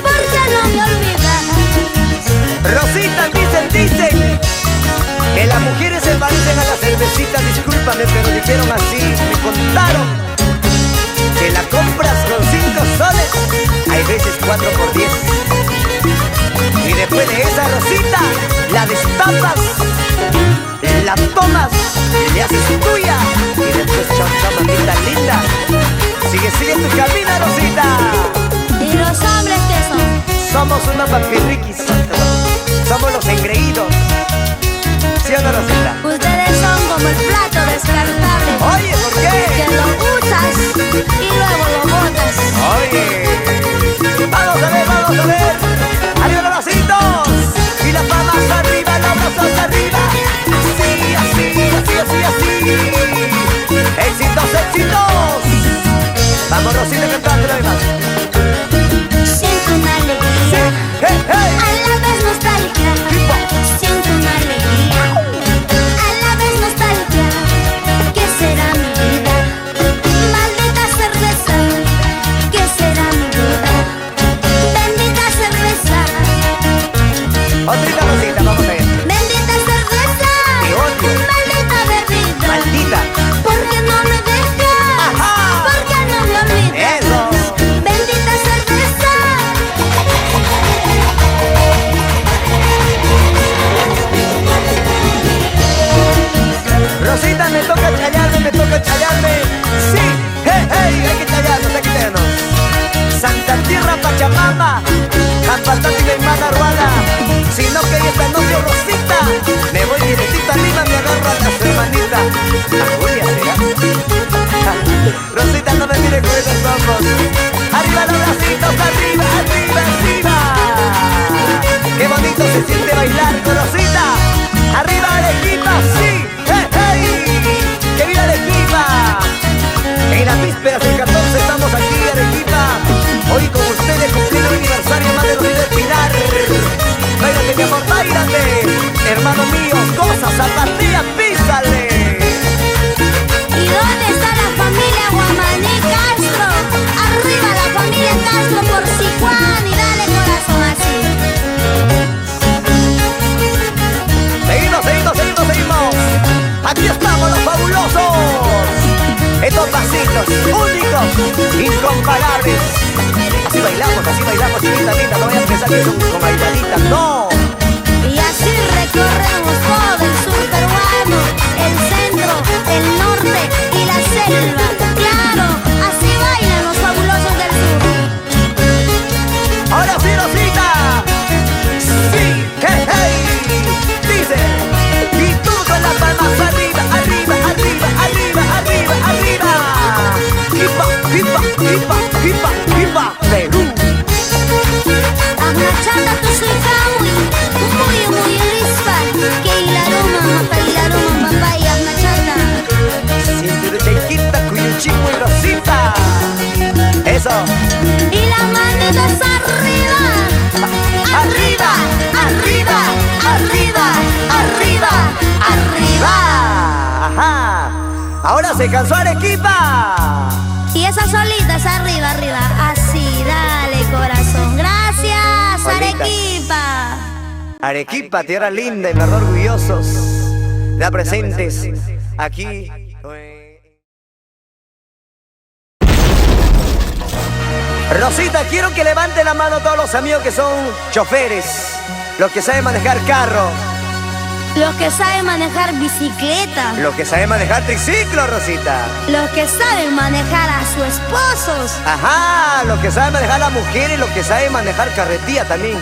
Porque no me olvidas. Rosita, dicen que las mujeres se parecen a la cervecita. Discúlpame, pero dijeron así. Me contaron que la compras con 5 soles, hay veces 4 por 10. Y después de esa, Rosita, la destapas, la tomas, le haces tuya. Y después, chao, mamita linda. Sigue tu camino, Rosita. ¿Y los hombres qué son? Somos unos papirriquis. Somos los engreídos. ¿Sí o no, Rosita? Ustedes son como el plato descartable. Oye, ¿por qué? Que lo usas y luego lo botas. Oye, vamos a ver. Arriba los vasitos. Y las palmas arriba, los brazos arriba. Así. Éxitos. Vamos, Rosita, cantando la más. Siento una alegría, Hey. a la vez nostalgia. Siento una alegría, a la vez nostalgia. ¿Qué será mi vida? Maldita cerveza. ¿Qué será mi vida? Bendita cerveza. Otrita, Rosita, vamos a ver. Bendita cerveza. Te odio. Maldita bebida. Maldita. Porque no me dejas. Ajá. Porque no me olvidas. Eso. Bendita cerveza. Rosita, me toca callarme. Sí, hey, hay que callarnos. Santa Tierra, Pachamama, Jampatati, mi hermana Ruana. Si no quería esta noche, Rosita, me voy directito a Lima, me agarro a las hermanitas. La Julia será. Rosita, no me mire con esos ojos. Arriba los bracitos, arriba. Qué bonito se siente bailar con Rosita. Arriba Arequipa, sí. Hey. Que viva Arequipa. En las vísperas del 14 estamos aquí en Arequipa. Hoy con ustedes cumpliendo el aniversario más de los días del Pinar. Báilate, mi amor, báilate. Hermano mío, cosa, zapatea, písale. ¿Y dónde únicos, incomparables. Así bailamos, chiquita linda, no vayas a pensar que son con bailadita, no. Y así recorremos todo el sur peruano, el centro, el norte y la selva. Claro, así bailan los fabulosos del sur. Ahora sí, Rosita. Sí, hey, hey. Dice, y tú con las palmas arriba, arriba, arriba, arriba, arriba, arriba. Hipa, hipa, hipa, hipa, hipa, Perú. Amachata tu soy kawi, muy rispa. Que hilaroma, papaya, amachata. Cintura chiquita, cuyuchico y Rosita. Eso. Y las manitas arriba, arriba, arriba, arriba, arriba, arriba. Ajá. Ahora se cansó Arequipa. Y esas solitas arriba, arriba. Así, dale corazón. Gracias, Solitas. Arequipa. Arequipa, tierra linda y verdad orgullosos de presentes aquí. Rosita, quiero que levante la mano todos los amigos que son choferes, los que saben manejar carro, Los que saben manejar bicicleta. los que saben manejar triciclo, Rosita. Los que saben manejar a sus esposos. Ajá, los que saben manejar a las mujeres, los que saben manejar carretilla también.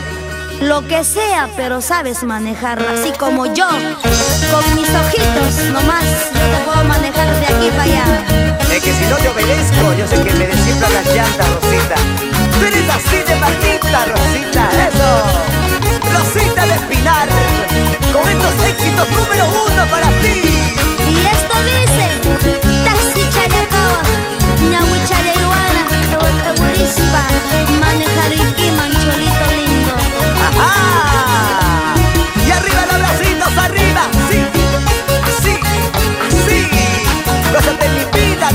Lo que sea, pero sabes manejarla. Así como yo, con mis ojitos nomás, yo te puedo manejar de aquí para allá. Es que si no te obedezco, yo sé que me desinflan las llantas, Rosita. Tú eres así de maldita, Rosita, eso. Rosita de Espinar, con estos éxitos número 1 para ti. Y esto dice, taxi chaleco, ñahui chaleguana, eburispa, manejar y mancholito lindo. Ajá. Y arriba los bracitos, arriba, sí, así, así. Gózate mi vida,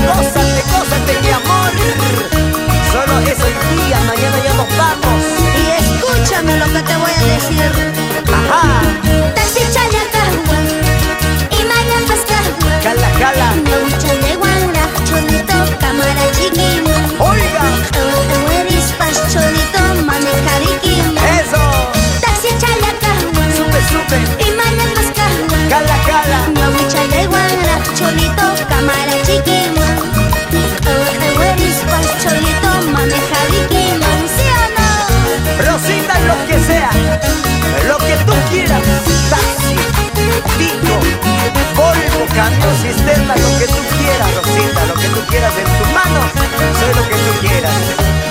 gózate mi amor. Solo es hoy día, mañana ya nos vamos. Y escúchame lo que te voy a decir. Ajá. Taxi chaleco, y mañana pescado. Jala, jala. Ñahui chaleguana, cholito, cámara chiquín. Oiga, Eburispa, cholito, manejar y eso. taxi chaleco. Sube. Y mañana pescado. Jala, jala. Ñahui chaleguana, cholito, cámara chiquín. Eburispa, cholito, manejar y ¿sí o no? Rosita, lo que sea, lo que tú quieras. Taxi, pico, polvo, cambio, cisterna, lo que tú quieras, Rosita, lo que tú quieras en tus manos, soy lo que tú quieras.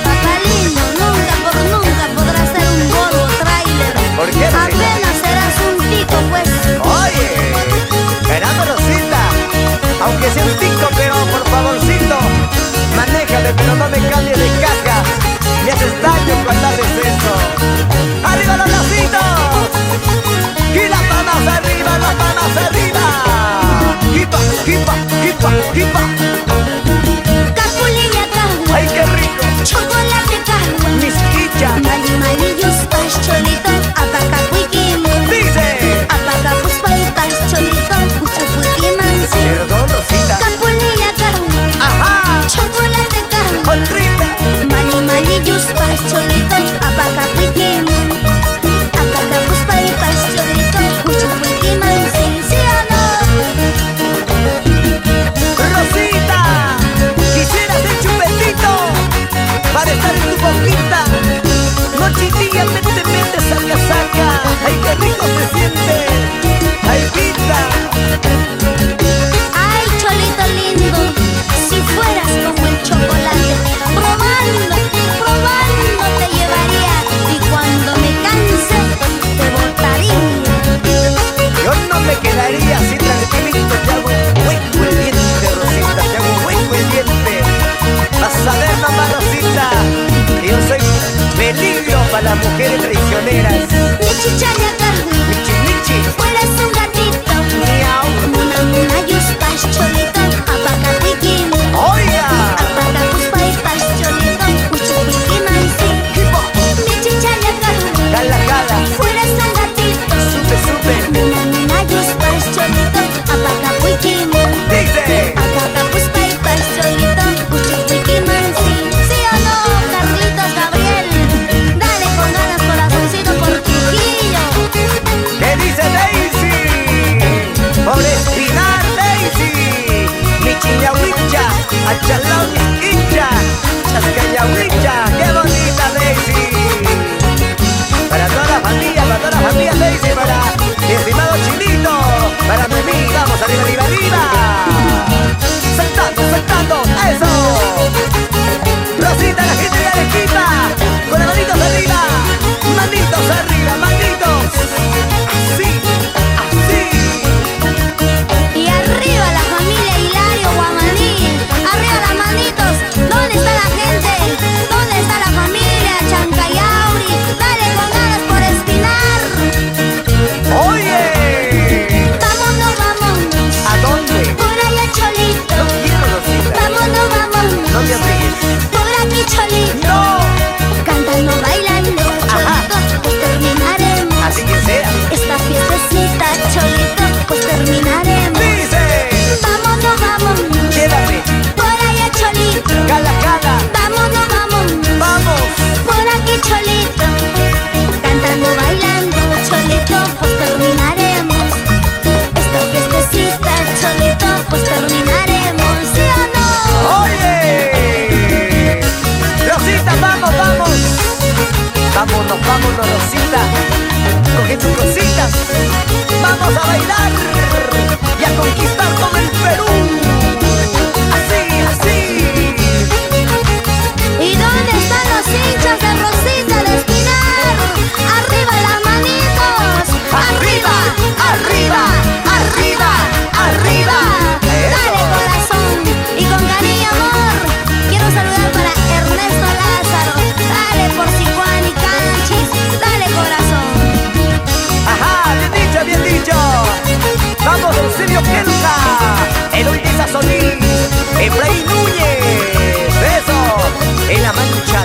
Papá lindo, nunca por nunca podrás ser un Volvo trailer. ¿Por qué, Rosita? Apenas serás un tico, pues. Oye, esperando, Rosita, aunque sea un tico, pero por favorcito, manéjame, pero no me cambies de caja. Me haces daño cuando haces eso. ¡Arriba los bracitos! ¡Y las palmas arriba, las palmas arriba! ¡Hipa, hipa, hipa, hipa! Capulilla kahua, ¡Ay, qué rico! chocolate kahua. ¡Misquicha! Malillos, cholito, apacacuiquín. ¡Dice! Apacapuspas, cholito, uchapuquimansi. Perdón, Rosita. Capulilla kahua, ¡Ajá! chocolate kahua. ¡Horrible! Malillos, cholito, apacacuiquín. Apacapuspas, cholito, uchapuquimansi. ¿Sí o no? ¡Rosita! Rosita, coge tus cositas, vamos a bailar y a conquistar todo el Perú. Así, así. ¿Y dónde están los hinchas de Rosita de Espinar? ¡Arriba las manitos! ¡Arriba, arriba, arriba, arriba! Dale corazón y con cariño y amor quiero saludar para Ernesto Lázaro. Dale por Sicuán y Canchis. Dale corazón. Ajá, bien dicho, bien dicho. Vamos, Eusebio Kelka, Eloísa Solís, Efraín Núñez. Eso, en la mancha,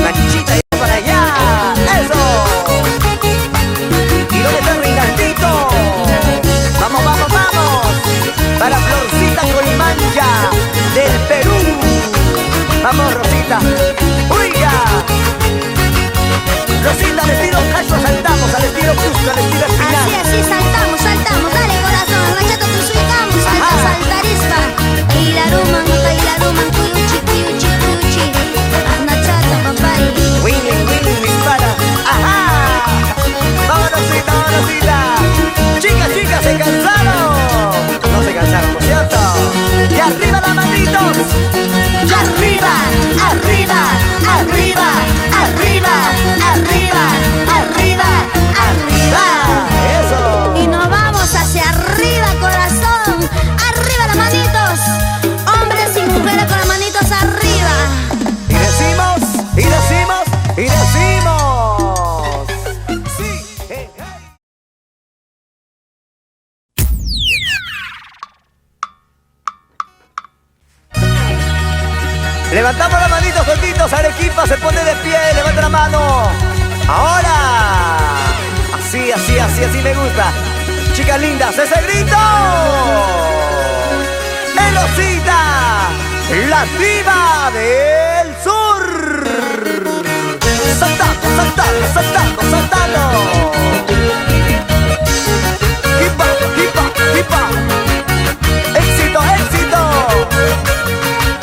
manchita y para allá. Eso. ¿Y dónde está Reinaldito? Vamos, vamos, vamos. Para Florcita Colimancha del Perú. Vamos, Rosita. ¡Uiga! Rosita, al estilo Cacho saltamos, al estilo Cusco, al estilo Espinar. Así, saltamos, saltamos. Dale corazón, rachata tu suicamos. Salta, saltarispa. Hilaruman, cuyuchi, cuyuchi, cuyuchi. Anachata, papay. Winning, dispara. ¡Ajá! ¡Vamos, Rosita, vamos, Rosita! Chicas, ¿se cansaron? No se cansaron, ¿no es cierto? ¡Y arriba las manitos! Arriba, arriba, arriba, arriba, arriba, arriba, arriba. ¡Eso! Y nos vamos hacia arriba, corazón. Arriba las manitos. Hombres y mujeres con las manitos arriba. Y decimos, y decimos, y decimos. Sí, Levantamos las manitos juntitos, Arequipa se pone de pie, levanta la mano. Ahora. Así me gusta. Chicas lindas, ese grito. Elosita, la diva del sur. Saltando. Hipa. Éxito.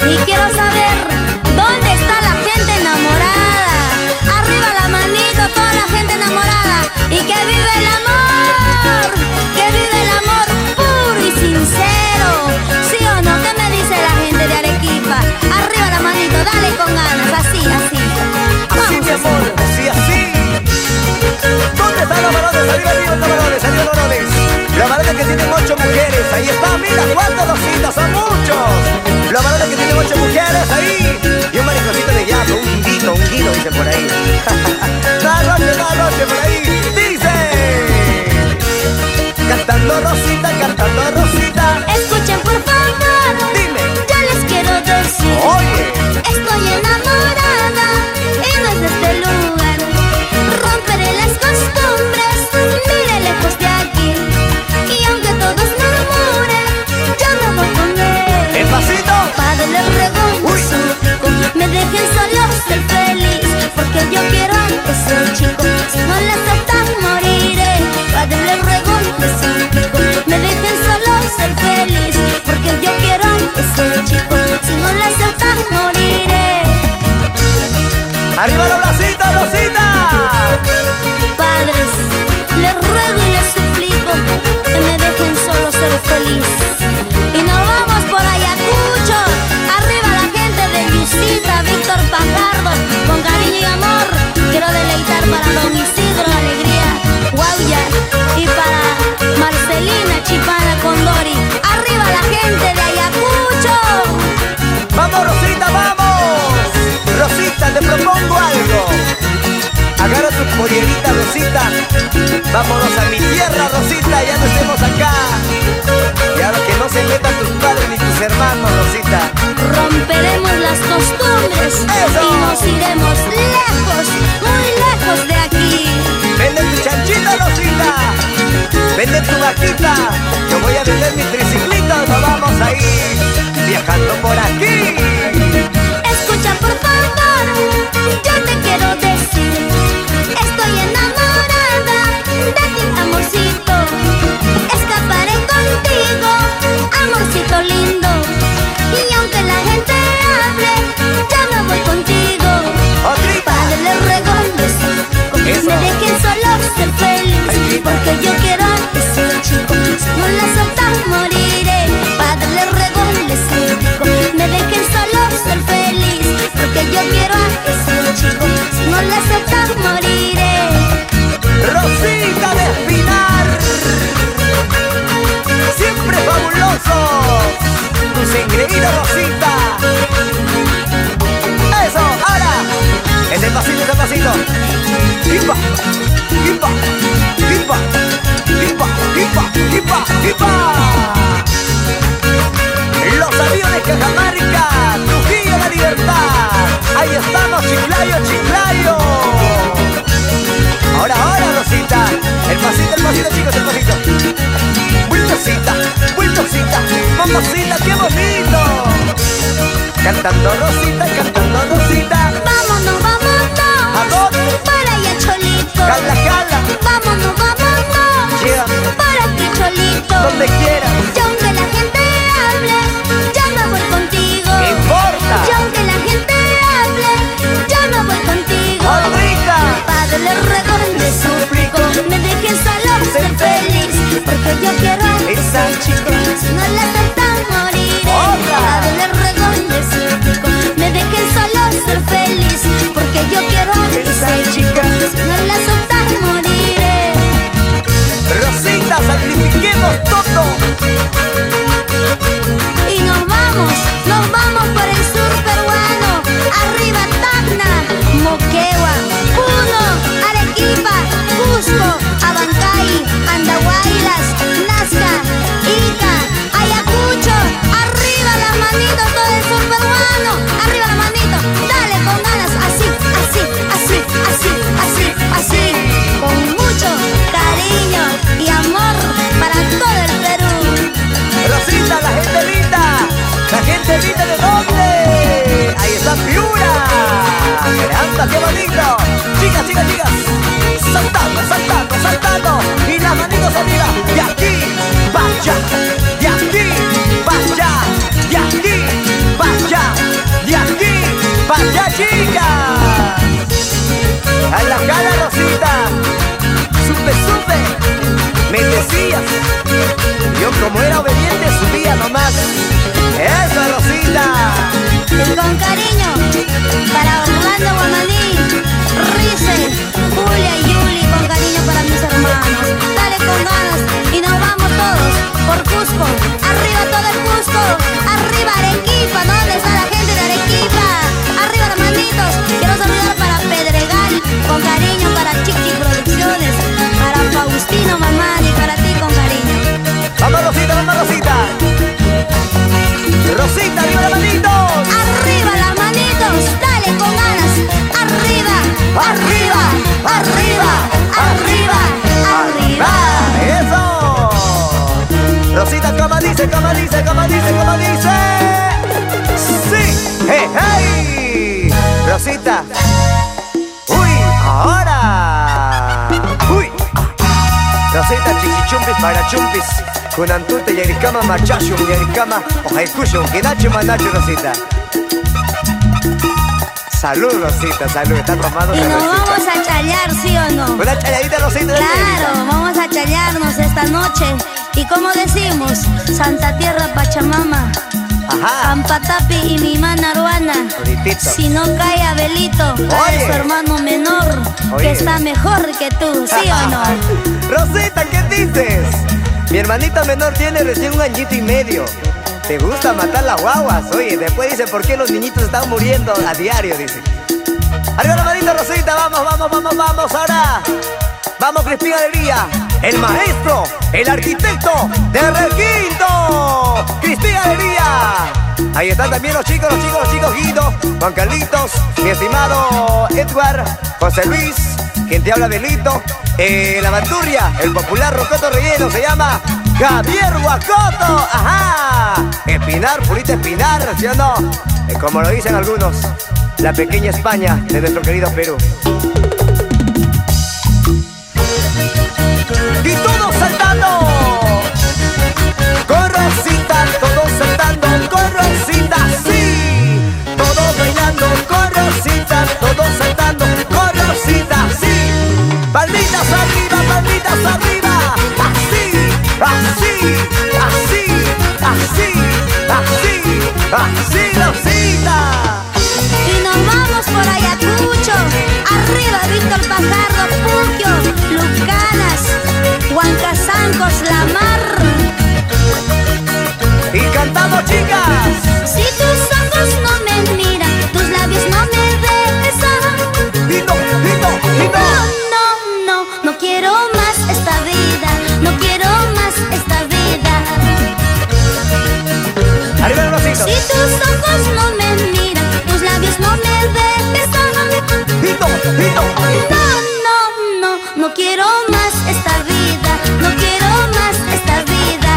Y quiero saber dónde está la gente enamorada. Arriba la manito, toda la gente enamorada. Y que vive el amor, puro y sincero. ¿Sí o no? ¿Qué me dice la gente de Arequipa? Arriba la manito, dale con ganas, así. Así, mi amor, así. ¿Dónde están los varones? Arriba los varones. Los varones que tienen 8 mujeres, ahí está, mira, ¿cuántos Rositas? Son muchos. Los varones que tienen 8 mujeres, ahí. Y un mariconcito de llano, un guido, dicen por ahí. Cada noche por ahí. Dice. Cantando Rosita. Escuchen por favor, Dime. ya les quiero decir. Oye. Estoy enamorada y no es de este lugar. Romperé las costumbres, mire lejos de aquí. Y aunque todos murmuren, yo no voy con él. El pasito. Padre, les ruego un suplico, me dejen solo ser feliz, porque yo quiero a ese chico. Si no le aceptan, moriré. Padre, les ruego un suplico, me dejen solo ser feliz, porque yo quiero a ese chico. Si no le aceptan, moriré. Arriba los bracitos, Rosita. Padres, les ruego y les suplico que me dejen solo ser feliz. Y nos vamos por Ayacucho. Arriba la gente de Yusita, Víctor Pajardo. Con cariño y amor quiero deleitar para Don Isidro Alegría, Guauya. Y para Marcelina Chipana Condori. Arriba la gente de Ayacucho. Vamos, Rosita, vamos. Rosita, te propongo algo. Agarra tu pollerita, Rosita. Vámonos a mi tierra, Rosita. Ya no estemos acá. Y ahora que no se metan tus padres ni tus hermanos, Rosita. Romperemos las costumbres. ¡Eso! Y nos iremos lejos, muy lejos de aquí. Vende tu chanchita, Rosita. Vende tu vaquita. Yo voy a vender mi triciclito. Nos vamos a ir viajando por aquí. Escucha por favor, yo te quiero decir, estoy enamorada de ti, amorcito. Escaparé contigo, amorcito lindo. Y aunque la gente hable, ya me voy contigo. Padre, le ruego un besito, me Cantando Rosita, cantando Rosita. Vámonos, vámonos. ¿A dónde? Para allá, Cholito. Jala, jala. Vámonos, vámonos. Llévame. Para aquí, Cholito. Donde quieras. Y aunque la gente hable, ya me voy contigo. ¿Qué importa? Y aunque la gente hable, ya me voy contigo. ¡Rosita! Padre, le ruego, le suplico, me dejen solo ser feliz, porque yo quiero a esa chica, si no la aceptan moriré. ¡Otra! Padre, le ruego, le suplico, me dejen solo ser feliz, porque yo quiero a esa chica, si no la aceptan moriré. Rosita, sacrifiquemos todo. Y nos vamos por el sur peruano. Arriba Tacna, Moquegua, Puno, Arequipa, Cusco, Abancay, Andahuaylas, Nazca, Ica, Ayacucho. Arriba las manitos, todo el sur peruano. Arriba las manitos, dale con ganas, así, así, así, así, así, así. Con mucho cariño y amor para todo el Perú. Rosita, la gente linda. La gente linda, ¿de dónde? Ahí está Piura. Caramba, qué bonito. Chicas, chicas, chicas. Saltando, saltando, saltando. Y las manitos arriba. De aquí, para allá. De aquí, para allá. De aquí, para allá. De aquí, para allá, chicas. A la cara, Rosita. Sube, sube. Me decías. Yo como era obediente subía nomás. ¡Eso, Rosita! Y con cariño para Orlando Guamaní, Rice, Julia y Yuli, con cariño para mis hermanos. Dale con ganas y nos vamos todos por Cusco. Arriba todo el Cusco, arriba Arequipa. ¿Dónde está la gente de Arequipa? Arriba las manitos. Quiero saludar para Pedregal, con cariño para Chiqui Producciones, para Faustino Mamani, para ti con cariño. ¡Vamos, Rosita, vamos, Rosita! ¡Rosita, arriba las manitos! Arriba las manitos, dale con ganas. Arriba, arriba, arriba, arriba, arriba. ¡Eso! Rosita, ¿cómo dice, cómo dice, cómo dice, cómo dice? ¡Sí! ¡Hey, hey! Rosita. ¡Uy! ¡Ahora! ¡Uy! Rosita, chiquichumpis para chumpis. Kunantute, yaricama, machashum, yaricama, ojaicushum, quinacho, manacho, Rosita. Salud, Rosita, salud. Están tomando Y nos cervecita. vamos a chalear, ¿sí o no? Una chayadita, Rosita. Claro, vamos a chalearnos esta noche. Y como decimos, Santa Tierra Pachamama, Ajá. Pampatapi y mi mana Aruana. Ahorita. Si no cae Abelito, cae Oye. su hermano menor, Oye. que está mejor que tú, ¿sí o no? Rosita, ¿qué dices? Mi hermanita menor tiene recién 1 añito y medio. ¿Te gusta matar las guaguas? Oye, después dice, ¿por qué los niñitos están muriendo a diario? Dice. Arriba la manita, Rosita, vamos, vamos, vamos, vamos, ahora. Vamos, Crispín Alegría, el maestro, el arquitecto de Requinto. Crispín Alegría. Ahí están también los chicos, Guido, Juan Carlitos, mi estimado Edward, José Luis, quien te habla Belito, la bandurria, el popular rocoto relleno, se llama Javier Huacoto, ajá, Espinar, purita Espinar, ¿sí o no? Como lo dicen algunos, la pequeña España de nuestro querido Perú. Y todos saltando, con Rosita, todos saltando, con Rosita, sí, todos bailando, con Rosita, todos saltando, con Rosita, sí, palmitas arriba, así, así, así, así, así, así, Rosita. Y nos vamos por Ayacucho, arriba Víctor Pajardo, Puquio, Lucanas, Huancazancos, La Mar. Y cantamos, chicas. Si tus ojos no me miran, tus labios no me besan. Hito, No quiero más esta vida, no quiero más esta vida. Arriba los rositos. Si tus ojos no me miran, tus labios no me besan. Hito. No quiero más esta vida, no quiero más esta vida.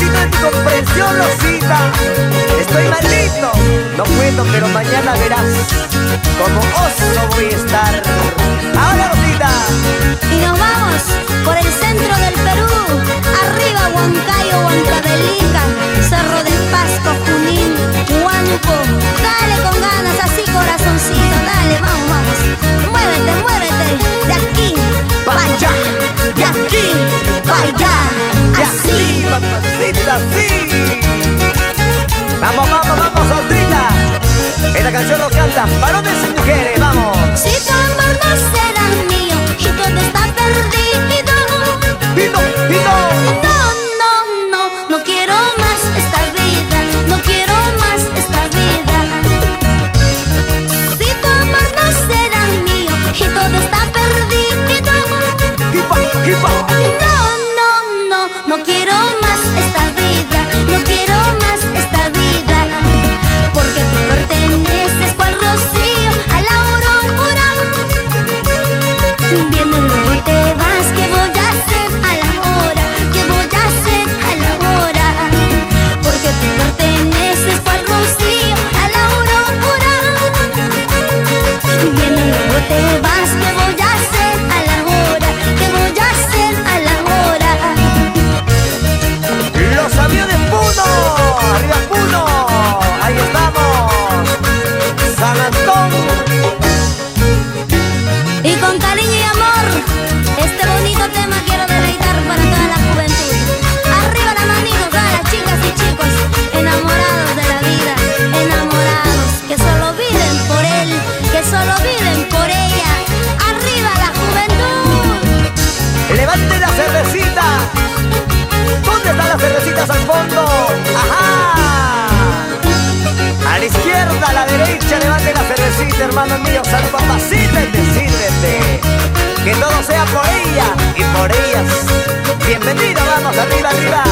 Necesito de tu comprensión, Rosita. Estoy malito, no puedo, pero mañana verás como oso voy a estar. Ahora, Rosita. Y nos vamos por el centro del Perú. Arriba Huancayo, Huancavelica, Cerro de Pasco, Junín, Huánuco. Dale con ganas, así corazoncito, dale, vamos, vamos. Muévete, muévete, de aquí para allá, de aquí para allá, así. Mamacita, sí. Vamos, vamos, vamos, soltita. Esta canción nos canta varones y mujeres, vamos. Si tu amor no será mío y todo está perdido. Pito, pito. No quiero más esta vida, no quiero más esta vida. Si tu amor no será mío y todo está perdido. Hipa, hipa. No quiero más esta vida, no quiero más esta vida. Porque tú perteneces cual rocío a la aurora. Viendo luego te vas, ¿qué voy a hacer a la hora? ¿Qué voy a hacer a la hora? Porque tú perteneces cual rocío a la aurora. Viendo luego te vas, ¿qué voy a hacer a la hora? ¿Qué voy a hacer a la hora? Los amigos de Puno, arriba Puno, ahí estamos, San Antón. Y con cariño y amor, este bonito tema quiero deleitar para toda la juventud. Arriba las manitos, todas las chicas y chicos, enamorados de la vida, enamorados, que solo viven por él, que solo viven por ella. Arriba la juventud. Levante la cervecita. ¿Dónde están las cervecitas al fondo? ¡Ajá! A la izquierda, a la derecha, levante la cervecita, hermano mío. Salud, papá, sírvete, sírvete. Que todo sea por ella y por ellas. Bienvenido, vamos, arriba, arriba.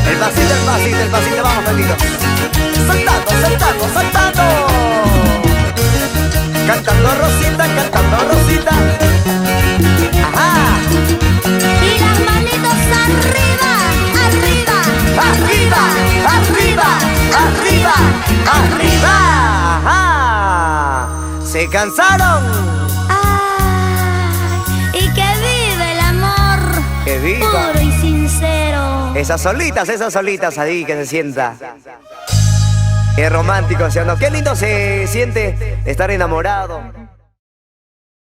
El pasito, el pasito, el pasito, vamos, saltito. Saltando, saltando, saltando. Cantando Rosita, cantando Rosita. Ajá. Y las manitos arriba, arriba, Arriba, arriba, arriba, arriba. Ajá. ¿Se cansaron? Ay, y que vive el amor, Que viva. puro y sincero. Esas solitas ahí que se sienta. Qué romántico, ¿sí o no? Qué lindo se siente estar enamorado.